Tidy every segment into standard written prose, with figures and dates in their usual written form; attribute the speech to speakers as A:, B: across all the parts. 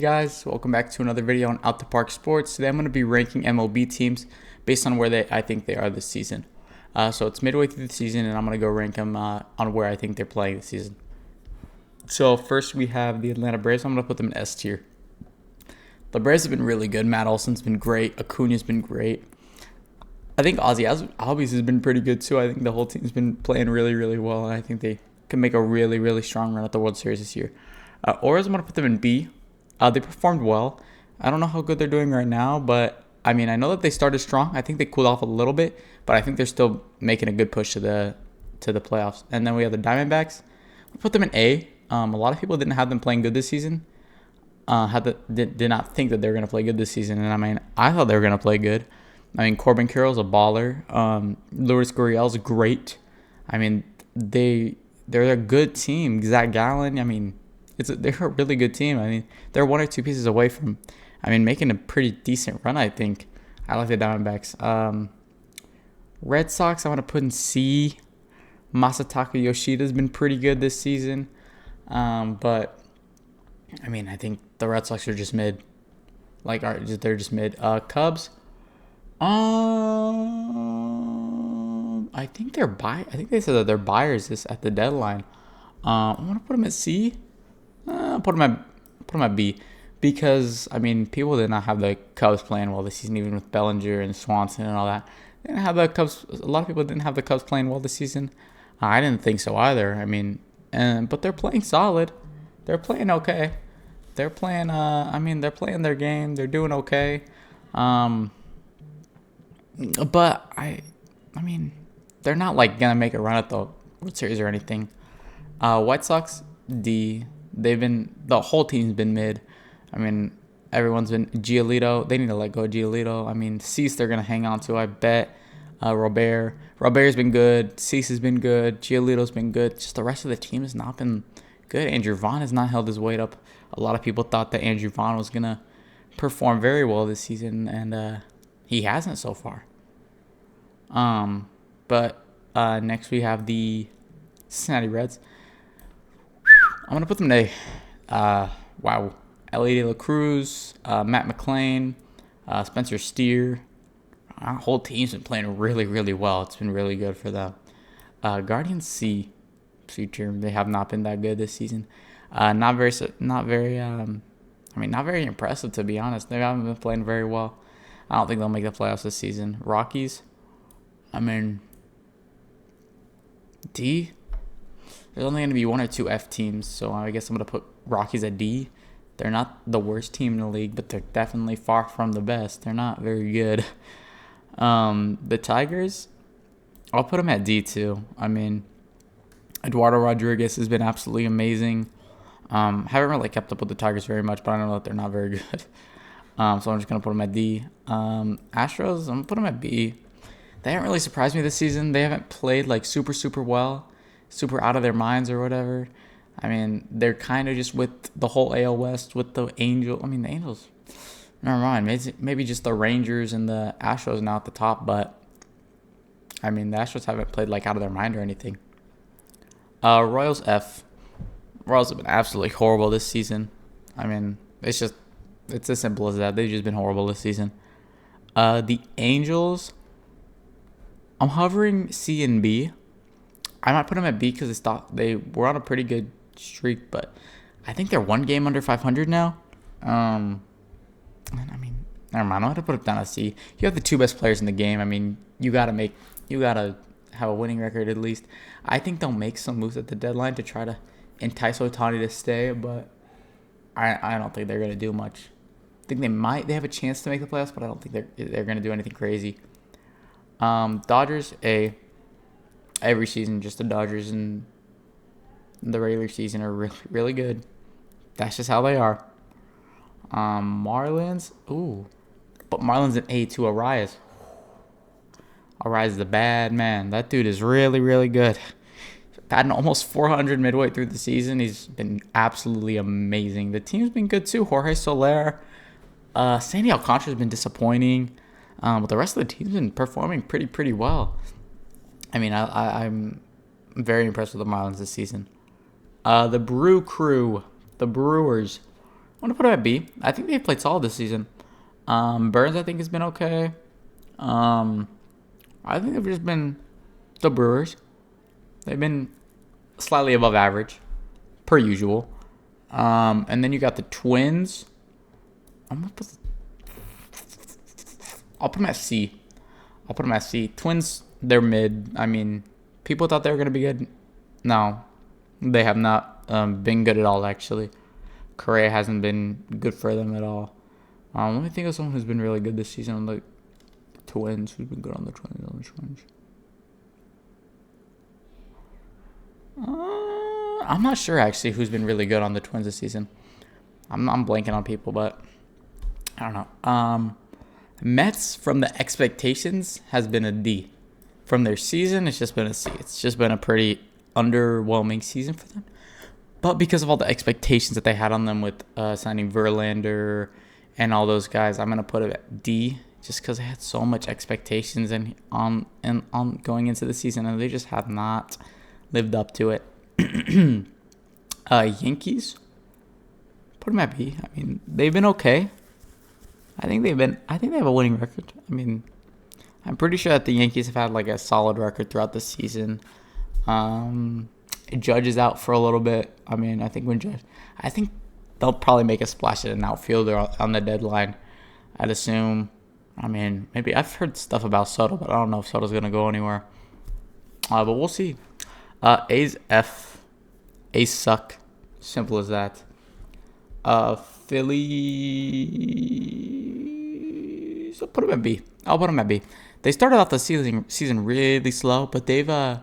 A: Hey guys, welcome back to another video on Out the Park Sports. Today I'm going to be ranking MLB teams based on where I think they are this season. So it's midway through the season, and I'm going to go rank them on where I think they're playing this season. So first we have the Atlanta Braves. I'm going to put them in S tier. The Braves have been really good. Matt Olson's been great. Acuna's been great. I think Ozzie Albies has been pretty good too. I think the whole team's been playing really, really well, and I think they can make a really, really strong run at the World Series this year. Orioles, I'm going to put them in B. They performed well. I don't know how good they're doing right now, but I know that they started strong. I think they cooled off a little bit, but I think they're still making a good push to the playoffs. And then we have the Diamondbacks. We put them in A. A lot of people didn't have them playing good this season. Did not think that they were going to play good this season, and I thought they were going to play good. Corbin Carroll's a baller. Luis Gurriel's great. They're a good team. Zach Gallen. They're a really good team. They're one or two pieces away from, making a pretty decent run, I think. I like the Diamondbacks. Red Sox, I want to put in C. Masataka Yoshida's been pretty good this season. But I think the Red Sox are just mid. They're just mid. Cubs. I think they said that they're buyers at the deadline. I'm gonna put them at C. Put them at B, because people did not have the Cubs playing well this season, even with Bellinger and Swanson and all that. They didn't have the Cubs. A lot of people didn't have the Cubs playing well this season. I didn't think so either. But they're playing solid. They're playing okay. They're playing. They're playing their game. They're doing okay. But they're not gonna make a run at the World Series or anything. White Sox, D. The whole team's been mid. Everyone's been Giolito. They need to let go of Giolito. Cease they're gonna hang on to, I bet. Robert's been good. Cease has been good. Giolito's been good. Just the rest of the team has not been good. Andrew Vaughn has not held his weight up. A lot of people thought that Andrew Vaughn was gonna perform very well this season, and he hasn't so far. But next we have the Cincinnati Reds. I'm going to put them in A. Wow. Ellie De La Cruz, Matt McClain, Spencer Steer. Our whole team's been playing really, really well. It's been really good for them. Guardians C tier. They have not been that good this season. Not very impressive, to be honest. They haven't been playing very well. I don't think they'll make the playoffs this season. Rockies. D. There's only going to be one or two F teams, so I guess I'm going to put Rockies at D. They're not the worst team in the league, but they're definitely far from the best. They're not very good. The Tigers, I'll put them at D too. Eduardo Rodriguez has been absolutely amazing. Haven't really kept up with the Tigers very much, but I know that they're not very good. So I'm just going to put them at D. Astros, I'm going to put them at B. They haven't really surprised me this season. They haven't played super, super well. Super out of their minds or whatever. They're kind of just with the whole AL West with the Angels. The Angels, never mind. Maybe just the Rangers and the Astros now at the top, but the Astros haven't played out of their mind or anything. Royals F. Royals have been absolutely horrible this season. It's as simple as that. They've just been horrible this season. The Angels, I'm hovering C and B. I might put them at B because they were on a pretty good streak, but I think they're one game under 500 now. Never mind. I'm going to put it down as C. You have the two best players in the game. You gotta have a winning record at least. I think they'll make some moves at the deadline to try to entice Ohtani to stay, but I don't think they're gonna do much. I think they have a chance to make the playoffs, but I don't think they're gonna do anything crazy. Dodgers A. Every season, just the Dodgers in the regular season are really, really good. That's just how they are. Marlins. Ooh. But Marlins in A to Arias. Arias is the bad man. That dude is really, really good. Batting almost 400 midway through the season. He's been absolutely amazing. The team's been good too. Jorge Soler. Sandy Alcantara's been disappointing. But the rest of the team's been performing pretty well. I'm very impressed with the Marlins this season. The Brew Crew, the Brewers. I'm gonna put him at B. I think they've played solid this season. Burns, I think, has been okay. Um, I think they've just been the Brewers. They've been slightly above average, per usual. And then you got the Twins. I'm gonna put. I'll put them at C. I'll put them at C. Twins, they're mid. I mean, people thought they were gonna be good. No, they have not been good at all. Actually, Correa hasn't been good for them at all. Let me think of someone who's been really good this season on the Twins. Who's been good on the Twins? I'm not sure actually who's been really good on the Twins this season. I'm blanking on people, but I don't know. Mets from the expectations has been a D. From their season, it's just been a C. It's just been a pretty underwhelming season for them. But because of all the expectations that they had on them with signing Verlander and all those guys, I'm gonna put it at D, just because they had so much expectations and on going into the season, and they just have not lived up to it. Yankees, put them at B. I mean, they've been okay. I think they have a winning record. I mean, I'm pretty sure that the Yankees have had like a solid record throughout the season. Judge is out for a little bit. I mean, I think they'll probably make a splash at an outfielder on the deadline, I'd assume. I mean, maybe I've heard stuff about Soto, but I don't know if Soto's gonna go anywhere. But we'll see. A's F. A's suck. Simple as that. Phillies. I'll put them at B. They started off the season really slow, but I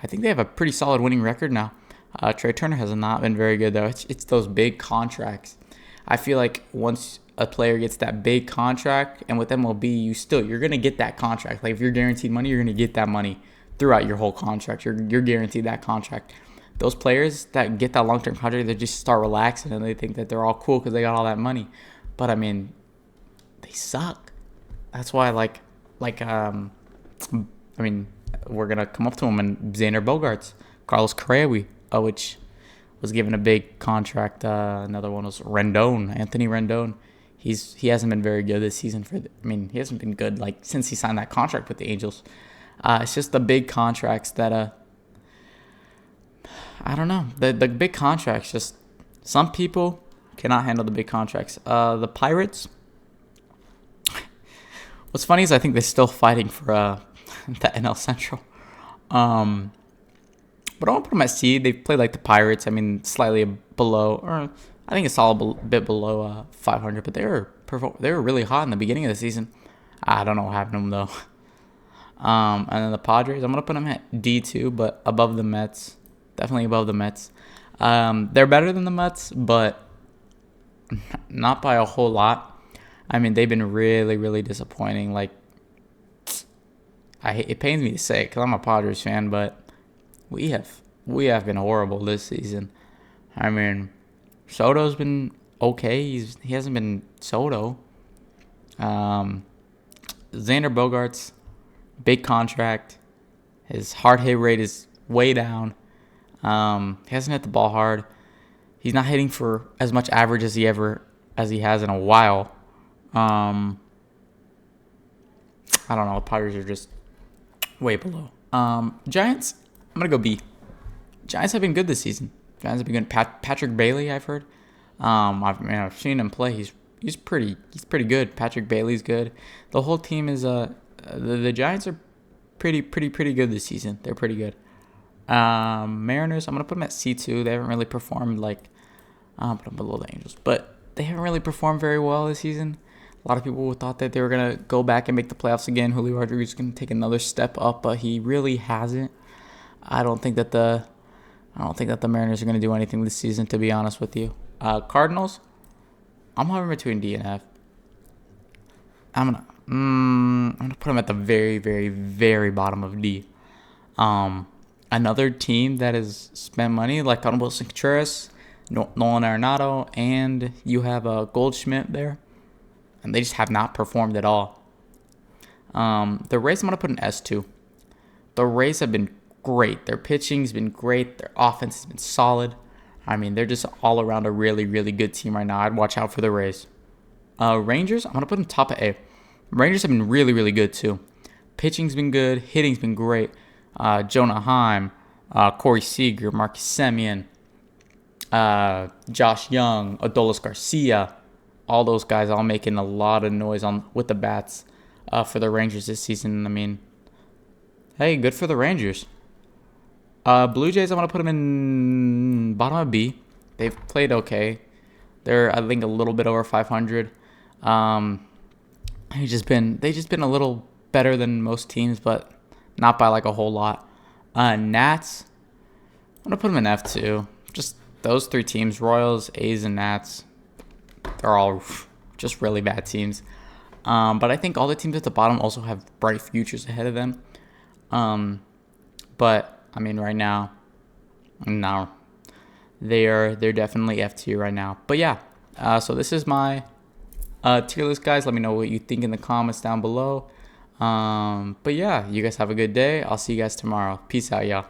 A: think they have a pretty solid winning record now. Trey Turner has not been very good though. It's those big contracts. I feel like once a player gets that big contract, and with MLB, you're gonna get that contract. Like if you're guaranteed money, you're gonna get that money throughout your whole contract. You're guaranteed that contract. Those players that get that long-term contract, they just start relaxing and they think that they're all cool because they got all that money. But I mean, they suck. That's why I mean, we're gonna come up to him and Xander Bogaerts, Carlos Correa, which was given a big contract. Another one was Anthony Rendon. He hasn't been very good this season. He hasn't been good like since he signed that contract with the Angels. It's just the big contracts that I don't know. The big contracts, just some people cannot handle the big contracts. The Pirates. What's funny is I think they're still fighting for the NL Central. But I won't put them at C. They played like the Pirates. I mean, slightly below, or I think a solid bit below 500. But they were really hot in the beginning of the season. I don't know what happened to them though. And then the Padres, I'm gonna put them at D too, but above the Mets. Definitely above the Mets. They're better than the Mets, but not by a whole lot. I mean, they've been really, really disappointing. Like, it pains me to say it because I'm a Padres fan, but we have been horrible this season. I mean, Soto's been okay. He hasn't been Soto. Xander Bogaerts, big contract. His hard hit rate is way down. He hasn't hit the ball hard. He's not hitting for as much average as he has in a while. I don't know. The Padres are just way below. Giants, I'm gonna go B. Giants have been good this season. Giants have been good. Patrick Bailey, I've heard. I've seen him play. He's pretty good. Patrick Bailey's good. The whole team is the Giants are pretty good this season. They're pretty good. Mariners, I'm gonna put them at C2. They haven't really performed I'll put them below the Angels, but they haven't really performed very well this season. A lot of people thought that they were gonna go back and make the playoffs again. Julio Rodriguez is gonna take another step up, but he really hasn't. I don't think that the Mariners are gonna do anything this season, to be honest with you. Cardinals, I'm hovering between D and F. I'm gonna put them at the very, very, very bottom of D. Another team that has spent money like on Wilson Contreras, Nolan Arenado, and you have Goldschmidt there, and they just have not performed at all. The Rays, I'm going to put an S2. The Rays have been great. Their pitching's been great. Their offense has been solid. I mean, they're just all around a really, really good team right now. I'd watch out for the Rays. Rangers, I'm going to put them top of A. Rangers have been really, really good too. Pitching's been good. Hitting's been great. Jonah Heim, Corey Seager, Marcus Semien, Josh Young, Adolis Garcia. All those guys all making a lot of noise with the bats for the Rangers this season. I mean, hey, good for the Rangers. Blue Jays, I'm going to put them in bottom of B. They've played okay. They're, I think, a little bit over 500. They just been a little better than most teams, but not by like a whole lot. Nats, I'm going to put them in F2. Just those three teams, Royals, A's, and Nats, they're all just really bad teams. But I think all the teams at the bottom also have bright futures ahead of them. But I mean, right now, no, they're definitely F tier right now. But yeah, so this is my tier list, guys. Let me know what you think in the comments down below. But yeah, you guys have a good day. I'll see you guys tomorrow. Peace out, y'all.